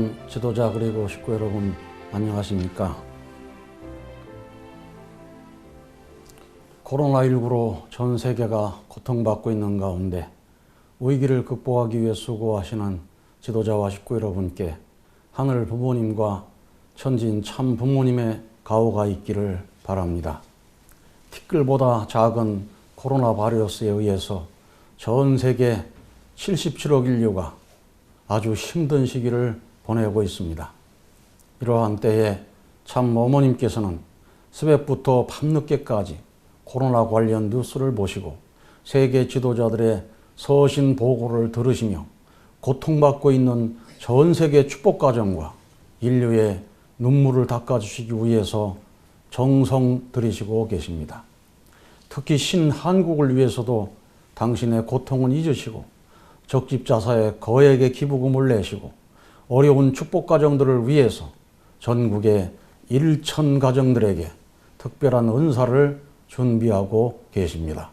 사랑하는 지도자 그리고 식구 여러분, 안녕하십니까? 코로나19로 전 세계가 고통받고 있는 가운데 위기를 극복하기 위해 수고하시는 지도자와 식구 여러분께 하늘 부모님과 천진 참 부모님의 가호가 있기를 바랍니다. 티끌보다 작은 코로나 바이러스에 의해서 전 세계 77억 인류가 아주 힘든 시기를 보내고 있습니다. 이러한 때에 참 어머님께서는 새벽부터 밤늦게까지 코로나 관련 뉴스를 보시고 세계 지도자들의 서신 보고를 들으시며 고통받고 있는 전 세계 축복가정과 인류의 눈물을 닦아주시기 위해서 정성 들이시고 계십니다. 특히 신한국을 위해서도 당신의 고통은 잊으시고 적집자사에 거액의 기부금을 내시고 어려운 축복가정들을 위해서 전국의 1천 가정들에게 특별한 은사를 준비하고 계십니다.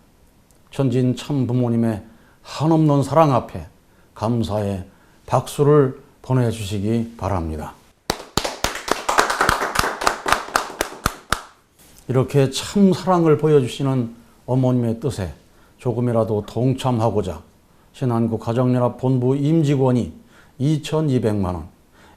천진 참 부모님의 한없는 사랑 앞에 감사의 박수를 보내주시기 바랍니다. 이렇게 참 사랑을 보여주시는 어머님의 뜻에 조금이라도 동참하고자 신한국 가정연합 본부 임직원이 2,200만 원,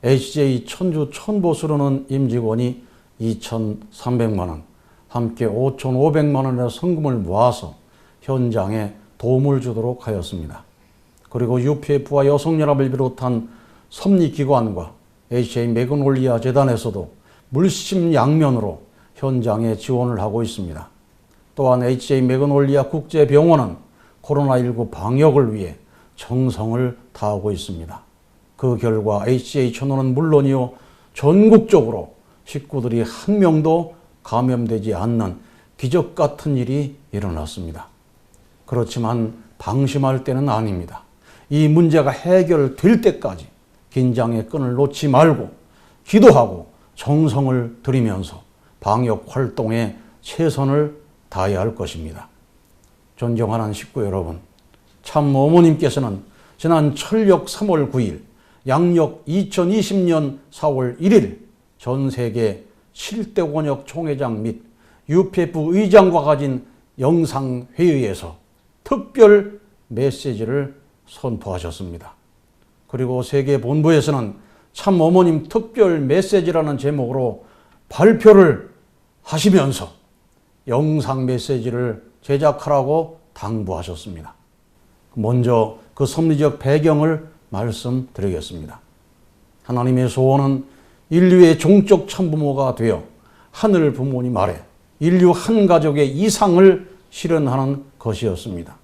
HJ 천주 천보수로는 임직원이 2,300만 원, 함께 5,500만 원의 성금을 모아서 현장에 도움을 주도록 하였습니다. 그리고 UPF와 여성연합을 비롯한 섭리기관과 HJ 매그놀리아 재단에서도 물심양면으로 현장에 지원을 하고 있습니다. 또한 HJ 매그놀리아 국제병원은 코로나19 방역을 위해 정성을 다하고 있습니다. 그 결과 HJ 천호는 물론이요, 전국적으로 식구들이 한 명도 감염되지 않는 기적 같은 일이 일어났습니다. 그렇지만 방심할 때는 아닙니다. 이 문제가 해결될 때까지 긴장의 끈을 놓지 말고 기도하고 정성을 들이면서 방역 활동에 최선을 다해야 할 것입니다. 존경하는 식구 여러분, 참 어머님께서는 지난 철력 3월 9일, 양력 2020년 4월 1일 전 세계 7대 권역 총회장 및 UPF 의장과 가진 영상회의에서 특별 메시지를 선포하셨습니다. 그리고 세계 본부에서는 참 어머님 특별 메시지라는 제목으로 발표를 하시면서 영상 메시지를 제작하라고 당부하셨습니다. 먼저 그 섭리적 배경을 말씀드리겠습니다. 하나님의 소원은 인류의 종적 참부모가 되어 하늘 부모님 아래 인류 한 가족의 이상을 실현하는 것이었습니다.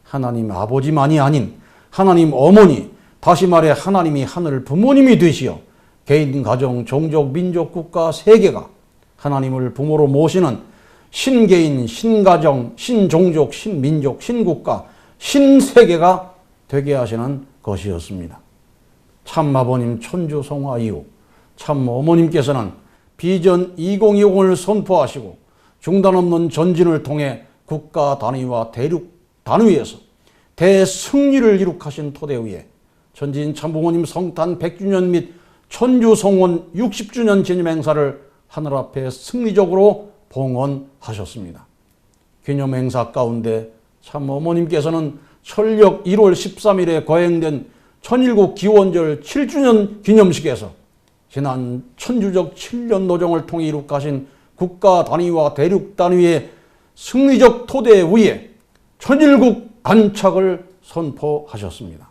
하나님 아버지만이 아닌 하나님 어머니, 다시 말해 하나님이 하늘 부모님이 되시어 개인, 가정, 종족, 민족, 국가, 세계가 하나님을 부모로 모시는 신개인, 신가정, 신종족, 신민족, 신국가, 신세계가 되게 하시는 것이었습니다. 참 아버님 천주성화 이후 참 어머님께서는 비전 2020을 선포하시고 중단 없는 전진을 통해 국가 단위와 대륙 단위에서 대승리를 이룩하신 토대 위에 천진 참부모님 성탄 100주년 및 천주성원 60주년 기념 행사를 하늘 앞에 승리적으로 봉헌하셨습니다. 기념 행사 가운데 참 어머님께서는 철력 1월 13일에 거행된 천일국 기원절 7주년 기념식에서 지난 천주적 7년 노정을 통해 이룩하신 국가 단위와 대륙 단위의 승리적 토대 위에 천일국 안착을 선포하셨습니다.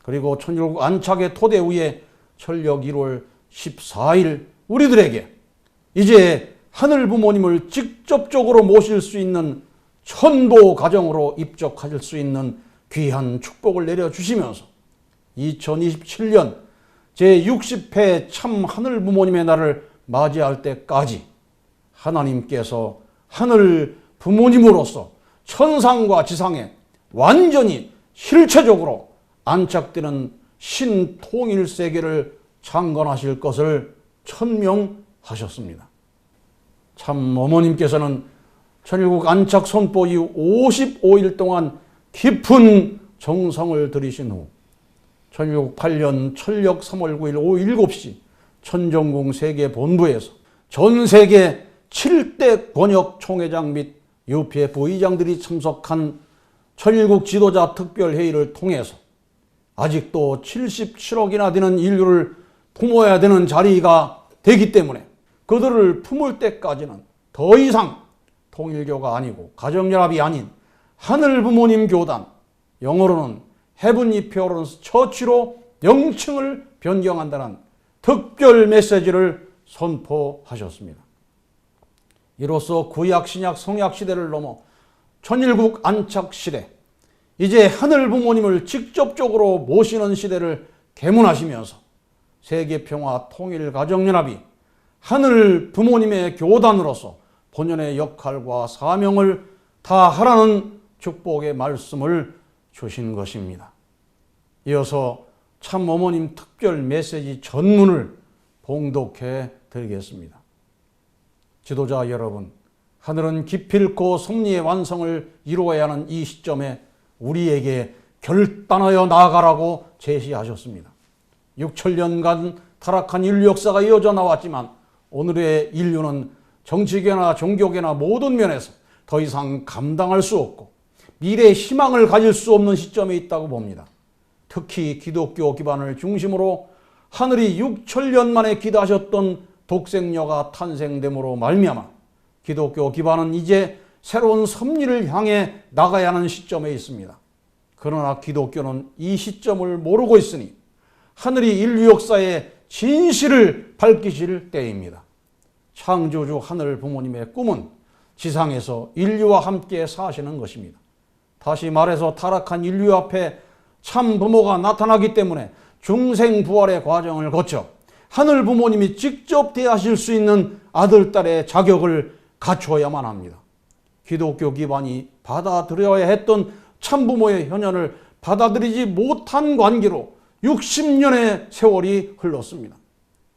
그리고 천일국 안착의 토대 위에 철력 1월 14일 우리들에게 이제 하늘 부모님을 직접적으로 모실 수 있는 천보 가정으로 입적하실 수 있는 귀한 축복을 내려주시면서 2027년 제60회 참 하늘 부모님의 날을 맞이할 때까지 하나님께서 하늘 부모님으로서 천상과 지상에 완전히 실체적으로 안착되는 신통일 세계를 창건하실 것을 천명하셨습니다. 참 어머님께서는 천일국 안착 선포 이후 55일 동안 깊은 정성을 들이신 후 1608년 철력 3월 9일 오후 7시 천정궁 세계본부에서 전 세계 7대 권역 총회장 및 UPF 의장들이 참석한 천일국 지도자 특별회의를 통해서 아직도 77억이나 되는 인류를 품어야 되는 자리가 되기 때문에 그들을 품을 때까지는 더 이상 통일교가 아니고 가정연합이 아닌 하늘부모님 교단, 영어로는 헤븐리 페어런스 처치로 명칭을 변경한다는 특별 메시지를 선포하셨습니다. 이로써 구약, 신약, 성약 시대를 넘어 천일국 안착 시대, 이제 하늘부모님을 직접적으로 모시는 시대를 계문하시면서 세계평화 통일가정연합이 하늘부모님의 교단으로서 본연의 역할과 사명을 다하라는 축복의 말씀을 주신 것입니다. 이어서 참어머님 특별 메시지 전문을 봉독해 드리겠습니다. 지도자 여러분, 하늘은 기필코 섭리의 완성을 이루어야 하는 이 시점에 우리에게 결단하여 나아가라고 제시하셨습니다. 6천년간 타락한 인류 역사가 이어져 나왔지만 오늘의 인류는 정치계나 종교계나 모든 면에서 더 이상 감당할 수 없고 미래의 희망을 가질 수 없는 시점에 있다고 봅니다. 특히 기독교 기반을 중심으로 하늘이 6천년 만에 기대하셨던 독생녀가 탄생됨으로 말미암아 기독교 기반은 이제 새로운 섭리를 향해 나가야 하는 시점에 있습니다. 그러나 기독교는 이 시점을 모르고 있으니 하늘이 인류 역사의 진실을 밝히실 때입니다. 창조주 하늘 부모님의 꿈은 지상에서 인류와 함께 사시는 것입니다. 다시 말해서 타락한 인류 앞에 참 부모가 나타나기 때문에 중생부활의 과정을 거쳐 하늘 부모님이 직접 대하실 수 있는 아들, 딸의 자격을 갖추어야만 합니다. 기독교 기반이 받아들여야 했던 참부모의 현현을 받아들이지 못한 관계로 60년의 세월이 흘렀습니다.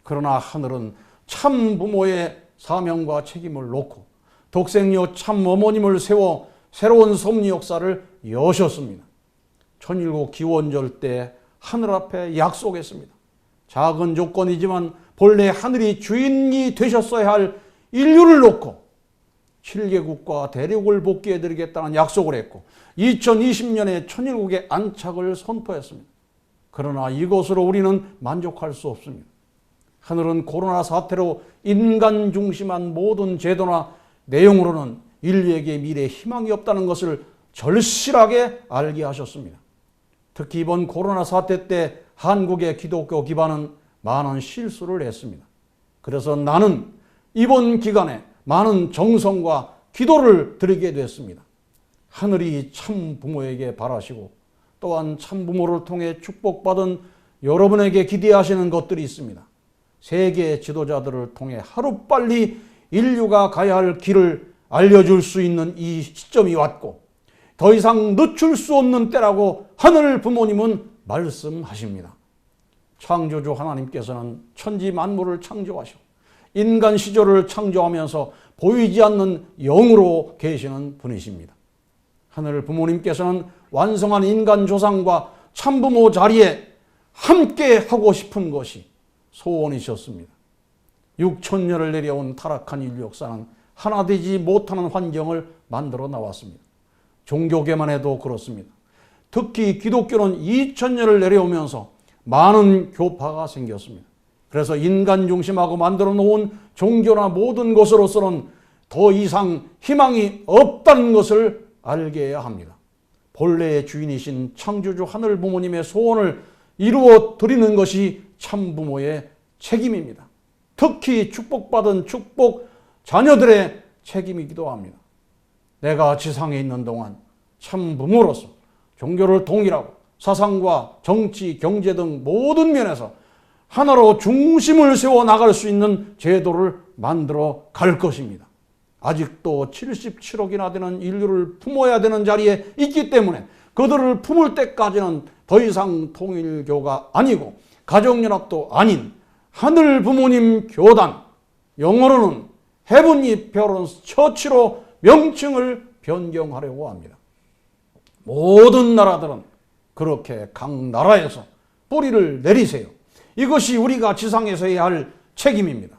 그러나 하늘은 참부모의 사명과 책임을 놓고 독생녀 참어머님을 세워 새로운 섭리 역사를 여셨습니다. 천일국 기원절 때 하늘 앞에 약속했습니다. 작은 조건이지만 본래 하늘이 주인이 되셨어야 할 인류를 놓고 7개국과 대륙을 복귀해드리겠다는 약속을 했고 2020년에 천일국의 안착을 선포했습니다. 그러나 이것으로 우리는 만족할 수 없습니다. 하늘은 코로나 사태로 인간 중심한 모든 제도나 내용으로는 인류에게 미래에 희망이 없다는 것을 절실하게 알게 하셨습니다. 특히 이번 코로나 사태 때 한국의 기독교 기반은 많은 실수를 했습니다. 그래서 나는 이번 기간에 많은 정성과 기도를 드리게 됐습니다. 하늘이 참 부모에게 바라시고 또한 참 부모를 통해 축복받은 여러분에게 기대하시는 것들이 있습니다. 세계 지도자들을 통해 하루빨리 인류가 가야 할 길을 알려줄 수 있는 이 시점이 왔고 더 이상 늦출 수 없는 때라고 하늘 부모님은 말씀하십니다. 창조주 하나님께서는 천지 만물을 창조하시고 인간 시절을 창조하면서 보이지 않는 영으로 계시는 분이십니다. 하늘 부모님께서는 완성한 인간 조상과 참부모 자리에 함께 하고 싶은 것이 소원이셨습니다. 6천년을 내려온 타락한 인류 역사는 하나 되지 못하는 환경을 만들어 나왔습니다. 종교계만 해도 그렇습니다. 특히 기독교는 2000년을 내려오면서 많은 교파가 생겼습니다. 그래서 인간 중심하고 만들어 놓은 종교나 모든 것으로서는 더 이상 희망이 없다는 것을 알게 해야 합니다. 본래의 주인이신 창조주 하늘 부모님의 소원을 이루어 드리는 것이 참부모의 책임입니다. 특히 축복받은 축복 자녀들의 책임이기도 합니다. 내가 지상에 있는 동안 참부모로서 종교를 동일하고 사상과 정치, 경제 등 모든 면에서 하나로 중심을 세워 나갈 수 있는 제도를 만들어 갈 것입니다. 아직도 77억이나 되는 인류를 품어야 되는 자리에 있기 때문에 그들을 품을 때까지는 더 이상 통일교가 아니고 가정연합도 아닌 하늘 부모님 교단, 영어로는 헤븐리 페어런스 처치로 명칭을 변경하려고 합니다. 모든 나라들은 그렇게 각 나라에서 뿌리를 내리세요. 이것이 우리가 지상에서 해야 할 책임입니다.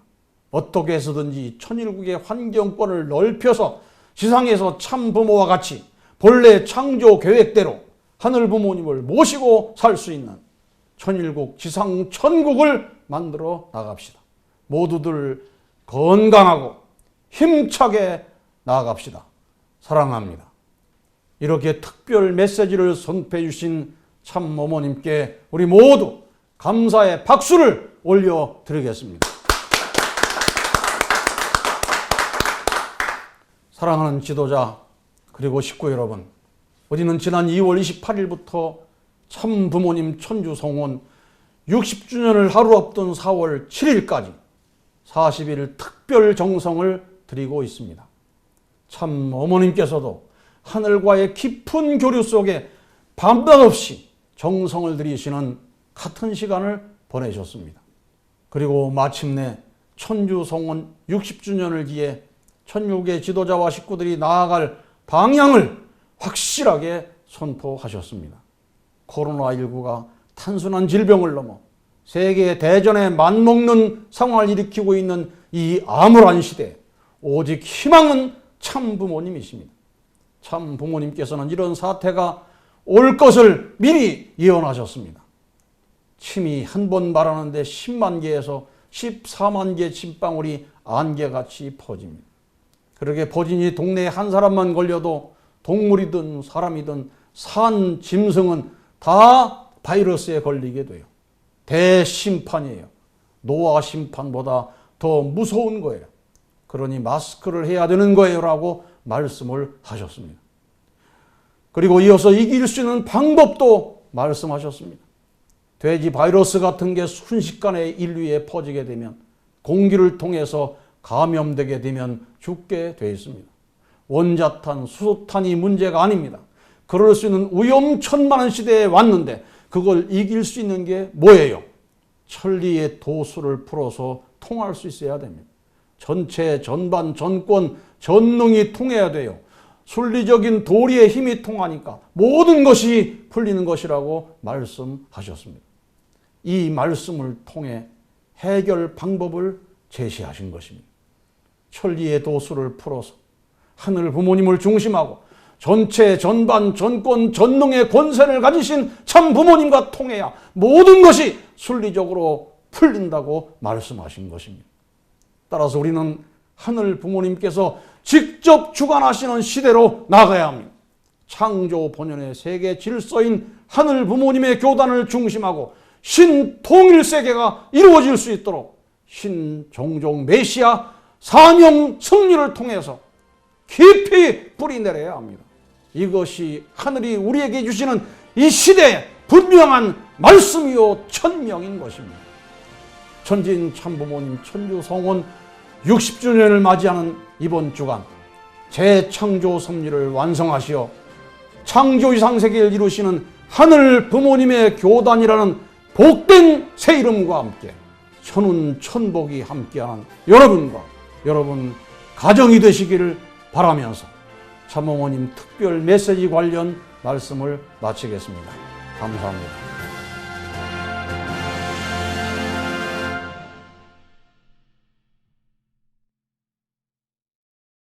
어떻게 해서든지 천일국의 환경권을 넓혀서 지상에서 참 부모와 같이 본래 창조 계획대로 하늘 부모님을 모시고 살 수 있는 천일국 지상 천국을 만들어 나갑시다. 모두들 건강하고 힘차게 나아갑시다. 사랑합니다. 이렇게 특별 메시지를 선포해 주신 참 어머님께 우리 모두 감사의 박수를 올려드리겠습니다. 사랑하는 지도자 그리고 식구 여러분, 우리는 지난 2월 28일부터 참 부모님 천주 성원 60주년을 하루 앞둔 4월 7일까지 40일 특별 정성을 드리고 있습니다. 참 어머님께서도 하늘과의 깊은 교류 속에 밤낮 없이 정성을 들이시는 같은 시간을 보내셨습니다. 그리고 마침내 천주 성원 60주년을 기해 천육의 지도자와 식구들이 나아갈 방향을 확실하게 선포하셨습니다. 코로나19가 단순한 질병을 넘어 세계 대전에 맞먹는 상황을 일으키고 있는 이 암울한 시대에 오직 희망은 참 부모님이십니다. 참 부모님께서는 이런 사태가 올 것을 미리 예언하셨습니다. 침이 한 번 말하는데 10만 개에서 14만 개 침방울이 안개같이 퍼집니다. 그렇게 퍼지니 동네에 한 사람만 걸려도 동물이든 사람이든 산 짐승은 다 바이러스에 걸리게 돼요. 대심판이에요. 노아 심판보다 더 무서운 거예요. 그러니 마스크를 해야 되는 거예요 라고 말씀을 하셨습니다. 그리고 이어서 이길 수 있는 방법도 말씀하셨습니다. 돼지 바이러스 같은 게 순식간에 인류에 퍼지게 되면 공기를 통해서 감염되게 되면 죽게 되어 있습니다. 원자탄, 수소탄이 문제가 아닙니다. 그럴 수 있는 위험천만한 시대에 왔는데 그걸 이길 수 있는 게 뭐예요? 천리의 도수를 풀어서 통할 수 있어야 됩니다. 전체, 전반, 전권, 전능이 통해야 돼요. 순리적인 도리의 힘이 통하니까 모든 것이 풀리는 것이라고 말씀하셨습니다. 이 말씀을 통해 해결 방법을 제시하신 것입니다. 천리의 도수를 풀어서 하늘 부모님을 중심하고 전체, 전반, 전권, 전능의 권세를 가지신 참 부모님과 통해야 모든 것이 순리적으로 풀린다고 말씀하신 것입니다. 따라서 우리는 하늘 부모님께서 직접 주관하시는 시대로 나가야 합니다. 창조 본연의 세계 질서인 하늘 부모님의 교단을 중심하고 신통일 세계가 이루어질 수 있도록 신종종 메시아 사명 승리를 통해서 깊이 뿌리내려야 합니다. 이것이 하늘이 우리에게 주시는 이 시대의 분명한 말씀이요 천명인 것입니다. 천진 참부모님 천주 성원 60주년을 맞이하는 이번 주간 재창조 섭리를 완성하시어 창조 이상 세계를 이루시는 하늘 부모님의 교단이라는 복된 새 이름과 함께 천운 천복이 함께하는 여러분과 여러분 가정이 되시기를 바라면서 참어머님 특별 메시지 관련 말씀을 마치겠습니다. 감사합니다.